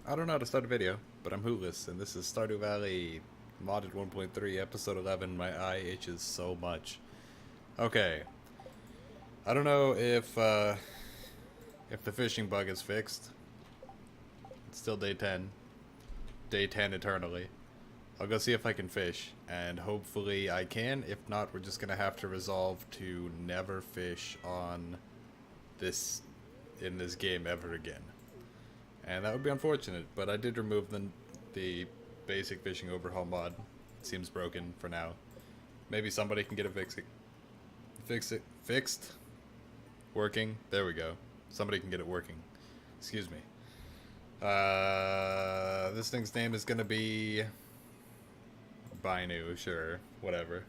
I don't know how to start a video, but I'm hootless, and this is Stardew Valley modded 1.3, episode 11. My eye itches so much. Okay, I don't know if the fishing bug is fixed. It's still day 10 eternally. I'll go see if I can fish, and hopefully I can. If not, we're just gonna have to resolve to never fish on this in this game ever again. And that would be unfortunate, but I did remove the basic fishing overhaul mod. It seems broken for now. Maybe somebody can get it fixed. Working. There we go. Somebody can get it working. Excuse me. This thing's name is gonna be Binu, sure, whatever.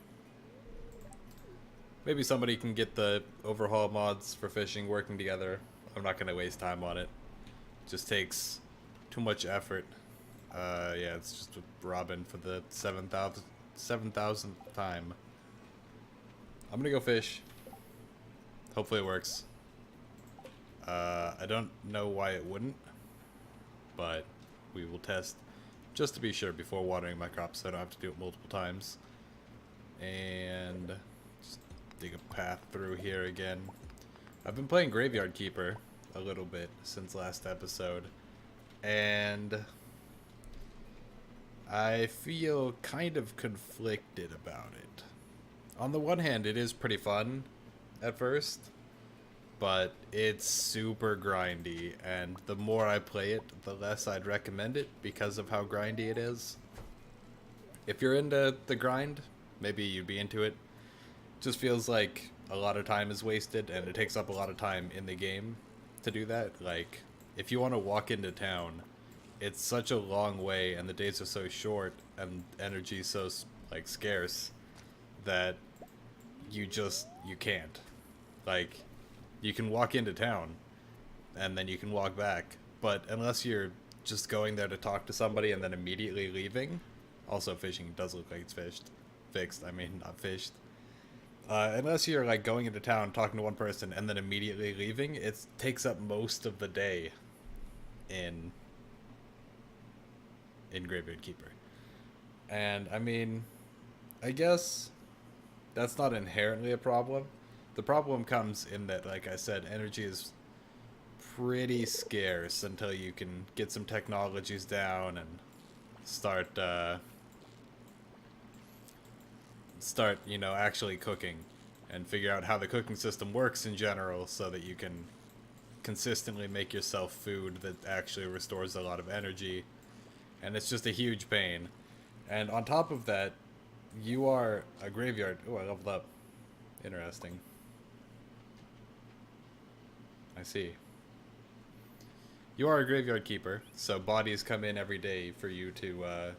Maybe somebody can get the overhaul mods for fishing working together. I'm not gonna waste time on it. Just takes too much effort. Yeah, it's just Robin for the 7,000th time. I'm gonna go fish. Hopefully it works. I don't know why it wouldn't, but we will test just to be sure before watering my crops so I don't have to do it multiple times. And just dig a path through here again. I've been playing Graveyard Keeper a little bit since last episode, and I feel kind of conflicted about it. On the one hand, it is pretty fun at first, but it's super grindy, and the more I play it, the less I'd recommend it because of how grindy it is. If you're into the grind, maybe you'd be into it. Just feels like a lot of time is wasted, and it takes up a lot of time in the game to do that. Like, if you want to walk into town, it's such a long way, and the days are so short, and energy so like scarce that you can't. Like, you can walk into town, and then you can walk back, but unless you're just going there to talk to somebody and then immediately leaving, also fishing does look like it's fixed. I mean, not fished. Unless you're like going into town, talking to one person, and then immediately leaving, it takes up most of the day in Graveyard Keeper. And I mean, I guess that's not inherently a problem. The problem comes in that, like I said, energy is pretty scarce until you can get some technologies down and start actually cooking and figure out how the cooking system works in general so that you can consistently make yourself food that actually restores a lot of energy. And it's just a huge pain. And on top of that, you are a graveyard. Oh, I leveled up. Interesting. I see. You are a graveyard keeper, so bodies come in every day for you to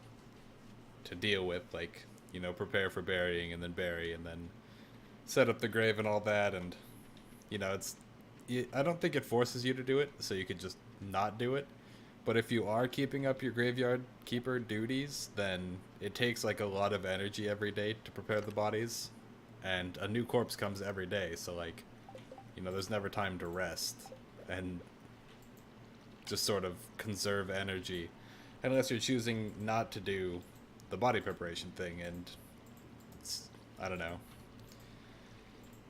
deal with, like, prepare for burying and then bury and then set up the grave and all that. And I don't think it forces you to do it, so you could just not do it. But if you are keeping up your graveyard keeper duties, then it takes like a lot of energy every day to prepare the bodies, and a new corpse comes every day, so like, there's never time to rest and just sort of conserve energy, unless you're choosing not to do the body preparation thing. And I don't know,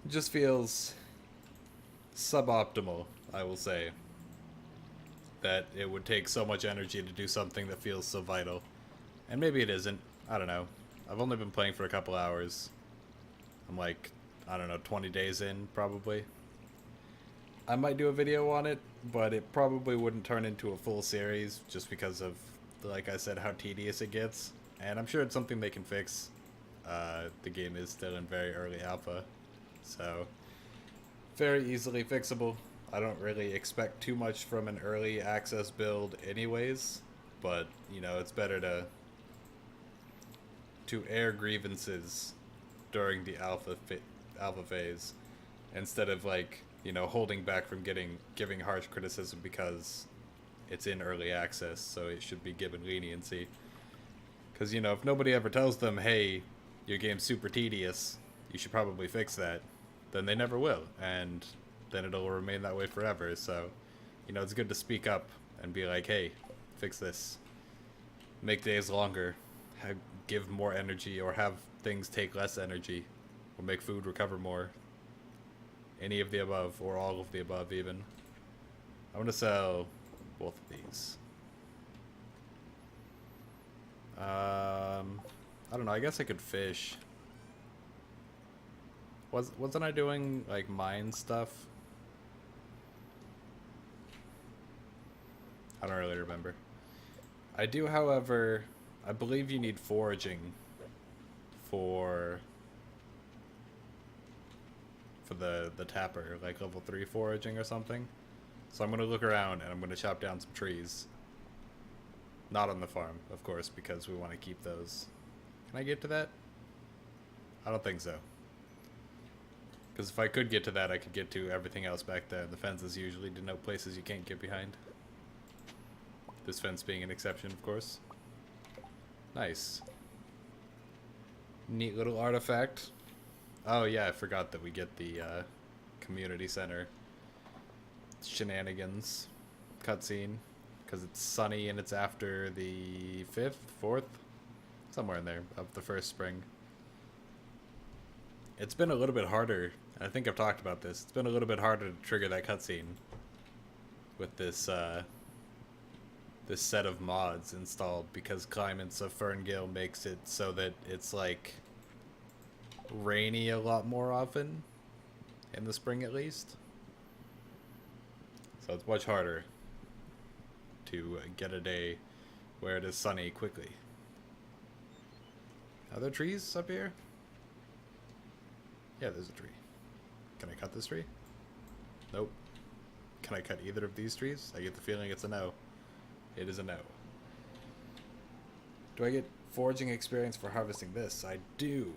it just feels suboptimal, I will say, that it would take so much energy to do something that feels so vital. And maybe it isn't. I don't know. I've only been playing for a couple hours. I'm like, I don't know, 20 days in, probably. I might do a video on it, but it probably wouldn't turn into a full series just because of, like I said, how tedious it gets. And I'm sure it's something they can fix. The game is still in very early alpha, so very easily fixable. I don't really expect too much from an early access build anyways, but, it's better to air grievances during the alpha phase instead of, like, holding back from giving harsh criticism because it's in early access, so it should be given leniency. Because, if nobody ever tells them, hey, your game's super tedious, you should probably fix that, then they never will, and then it'll remain that way forever. So, it's good to speak up and be like, hey, Fix this. Make days longer. Give more energy, or have things take less energy. Or make food recover more. Any of the above, or all of the above even. I want to sell both of these. I don't know, I guess I could fish. Wasn't I doing, like, mine stuff? I don't really remember. I do, however, I believe you need foraging for the tapper, like level 3 foraging or something. So I'm going to look around and I'm going to chop down some trees. Not on the farm, of course, because we want to keep those. Can I get to that? I don't think so. Because if I could get to that, I could get to everything else back there. The fences usually denote places you can't get behind. This fence being an exception, of course. Nice. Neat little artifact. Oh yeah, I forgot that we get the community center shenanigans cutscene. Because it's sunny and it's after the 5th, 4th? Somewhere in there, of the first spring. It's been a little bit harder, and I think I've talked about this, it's been a little bit harder to trigger that cutscene with this, this set of mods installed, because Climates of Ferngale makes it so that it's, like, rainy a lot more often, in the spring at least. So it's much harder to get a day where it is sunny quickly. Are there trees up here? Yeah, there's a tree. Can I cut this tree? Nope. Can I cut either of these trees? I get the feeling it's a no. It is a no. Do I get foraging experience for harvesting this? I do.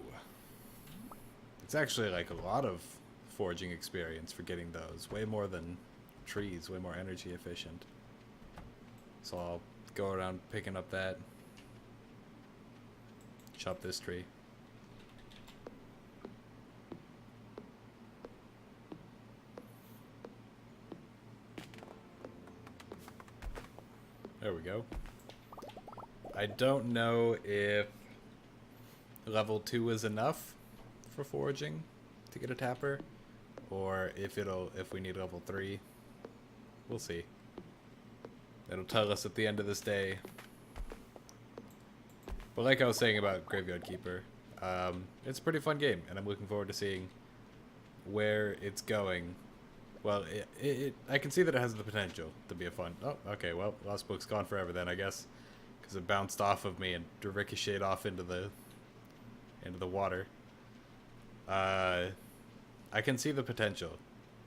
It's actually like a lot of foraging experience for getting those. Way more than trees, way more energy efficient. So I'll go around picking up that. Chop this tree. There we go. I don't know if level 2 is enough for foraging to get a tapper, or if we need level 3. We'll see. It'll tell us at the end of this day. But like I was saying about Graveyard Keeper, it's a pretty fun game, and I'm looking forward to seeing where it's going. Well, I can see that it has the potential to be a fun... Oh, okay, well, Lost Book's gone forever then, I guess. Because it bounced off of me and ricocheted off into the water. I can see the potential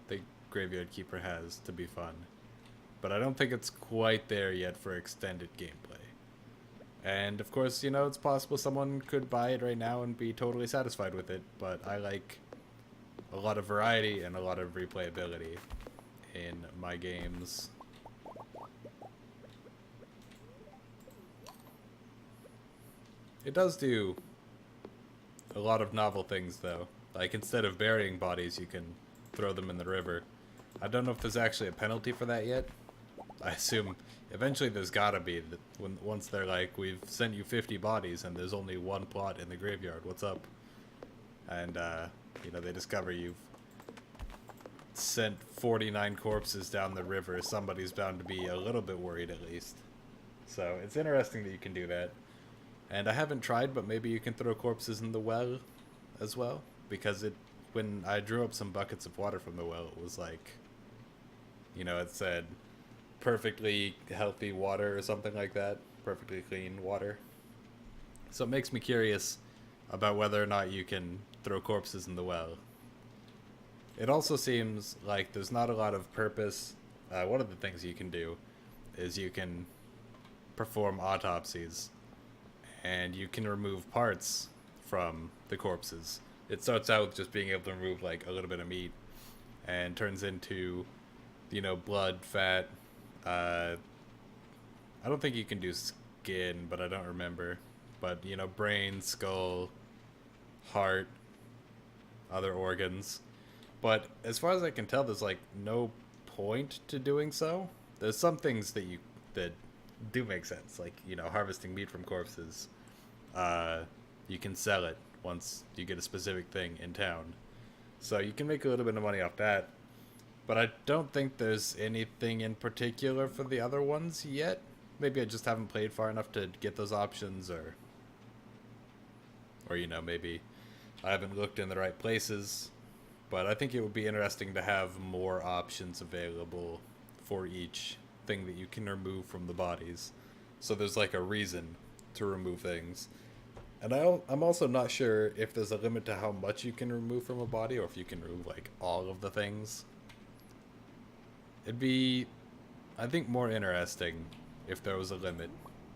that Graveyard Keeper has to be fun. But I don't think it's quite there yet for extended gameplay. And, of course, you know, it's possible someone could buy it right now and be totally satisfied with it. But I like a lot of variety and a lot of replayability in my games. It does do a lot of novel things, though. Like, instead of burying bodies, you can throw them in the river. I don't know if there's actually a penalty for that yet. I assume eventually there's gotta be, that once they're like, we've sent you 50 bodies and there's only one plot in the graveyard, what's up? And, you know, they discover you've sent 49 corpses down the river. Somebody's bound to be a little bit worried, at least. So it's interesting that you can do that. And I haven't tried, but maybe you can throw corpses in the well as well. Because when I drew up some buckets of water from the well, it was like, you know, it said perfectly healthy water or something like that. Perfectly clean water. So it makes me curious about whether or not you can throw corpses in the well. It also seems like there's not a lot of purpose. One of the things you can do is you can perform autopsies, and you can remove parts from the corpses. It starts out with just being able to remove like a little bit of meat, and turns into, you know, blood, fat. I don't think you can do skin, but I don't remember. But, you know, brain, skull, heart, other organs. But as far as I can tell, there's like no point to doing so. There's some things that do make sense. Like, you know, harvesting meat from corpses, uh, you can sell it once you get a specific thing in town. So you can make a little bit of money off that. But I don't think there's anything in particular for the other ones yet. Maybe I just haven't played far enough to get those options, or you know, maybe I haven't looked in the right places. But I think it would be interesting to have more options available for each thing that you can remove from the bodies. So there's like a reason to remove things. And I'm also not sure if there's a limit to how much you can remove from a body, or if you can remove like all of the things. It'd be, I think, more interesting if there was a limit.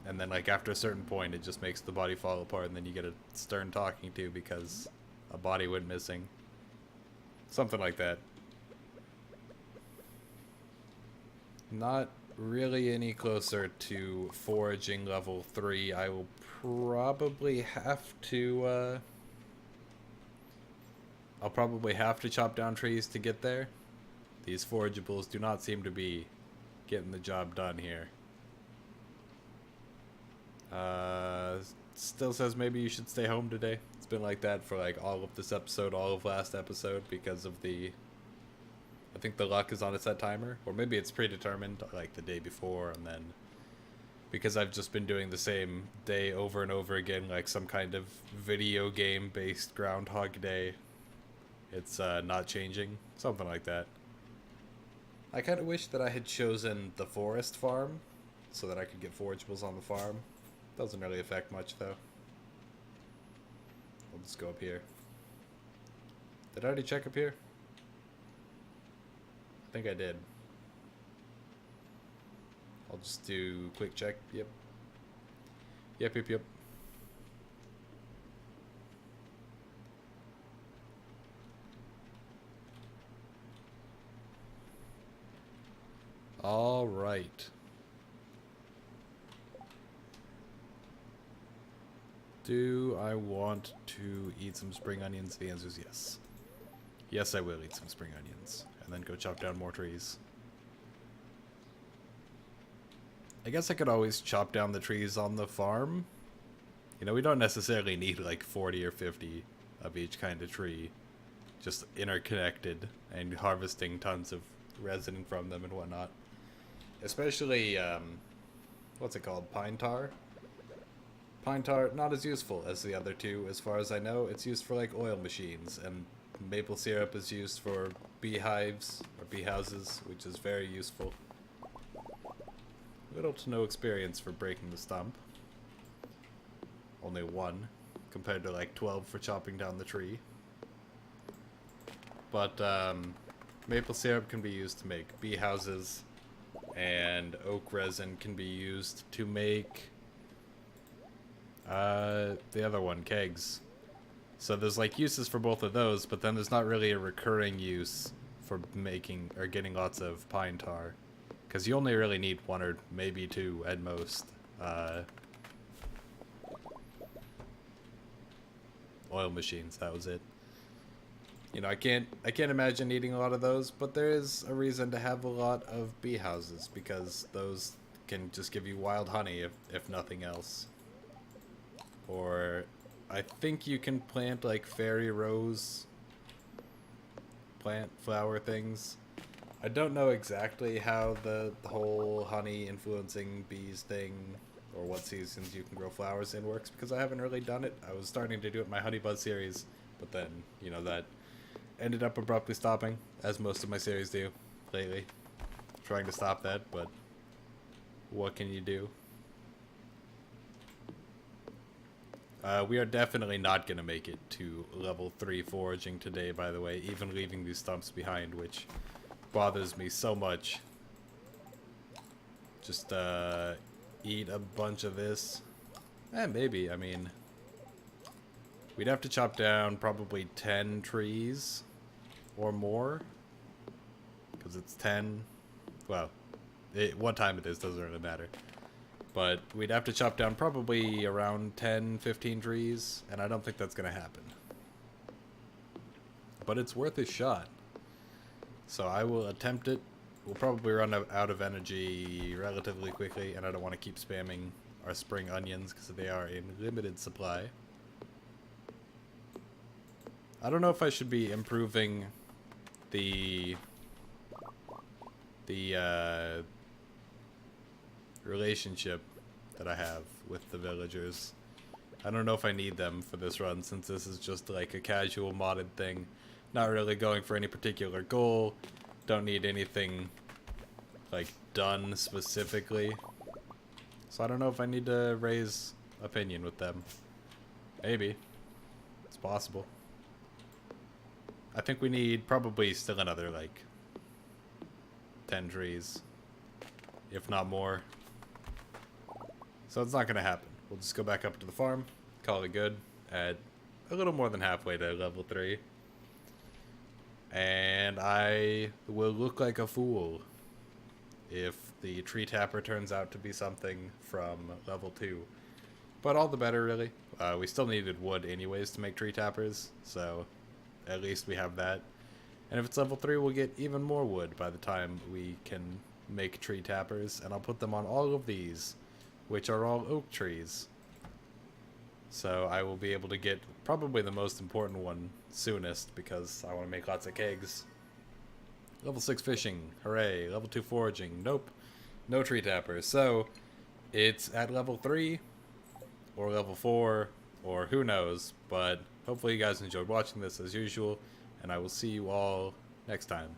And then like after a certain point it just makes the body fall apart, and then you get a stern talking to because a body went missing. Something like that. Not really any closer to foraging level 3. I will probably have to, I'll probably have to chop down trees to get there. These forageables do not seem to be getting the job done here. Still says maybe you should stay home today. It's been like that for like all of this episode, all of last episode, because of the... I think the luck is on a set timer, or maybe it's predetermined, like the day before, and then because I've just been doing the same day over and over again, like some kind of video game based Groundhog Day, it's not changing, something like that. I kind of wish that I had chosen the forest farm so that I could get forageables on the farm. Doesn't really affect much though. I'll just go up here. Did I already check up here? I think I did. I'll just do quick check. Yep. Yep. All right. Do I want to eat some spring onions? The answer is yes. Yes, I will eat some spring onions. And then go chop down more trees. I guess I could always chop down the trees on the farm. You know, we don't necessarily need like 40 or 50 of each kind of tree. Just interconnected and harvesting tons of resin from them and whatnot. Especially, what's it called? Pine tar? Pine tar, not as useful as the other two, as far as I know. It's used for like oil machines, and maple syrup is used for beehives or bee houses, which is very useful. Little to no experience for breaking the stump. Only 1 compared to like 12 for chopping down the tree. But maple syrup can be used to make bee houses, and oak resin can be used to make the other one, kegs. So there's like uses for both of those, but then there's not really a recurring use for making or getting lots of pine tar, because you only really need 1 or maybe 2 at most oil machines. That was it. You know, I can't imagine needing a lot of those, but there is a reason to have a lot of bee houses, because those can just give you wild honey if nothing else. Or I think you can plant like fairy rose plant flower things. I don't know exactly how the whole honey influencing bees thing, or what seasons you can grow flowers in, works, because I haven't really done it. I was starting to do it in my honey buzz series, but then, you know, that ended up abruptly stopping, as most of my series do lately. Trying to stop that, but what can you do? We are definitely not going to make it to level 3 foraging today, by the way, even leaving these stumps behind, which bothers me so much. Just eat a bunch of this. Maybe, I mean, we'd have to chop down probably 10 trees or more, because it's 10. Well, what time it is doesn't really matter. But we'd have to chop down probably around 10, 15 trees, and I don't think that's going to happen. But it's worth a shot. So I will attempt it we'll probably run out of energy relatively quickly, and I don't want to keep spamming our spring onions because they are in limited supply. I don't know if I should be improving the relationship that I have with the villagers. I don't know if I need them for this run, since this is just like a casual modded thing. Not really going for any particular goal. Don't need anything like done specifically. So I don't know if I need to raise opinion with them. Maybe. It's possible. I think we need probably still another like 10 trees. If not more. So it's not gonna happen. We'll just go back up to the farm, call it good, at a little more than halfway to level 3. And I will look like a fool if the tree tapper turns out to be something from level 2. But all the better, really. We still needed wood anyways to make tree tappers, so at least we have that. And if it's level 3, we'll get even more wood by the time we can make tree tappers, and I'll put them on all of these, which are all oak trees. So I will be able to get probably the most important one soonest, because I want to make lots of kegs. Level 6 fishing, hooray. Level 2 foraging, nope. No tree tappers. So it's at level 3 or level 4 or who knows, but hopefully you guys enjoyed watching this as usual, and I will see you all next time.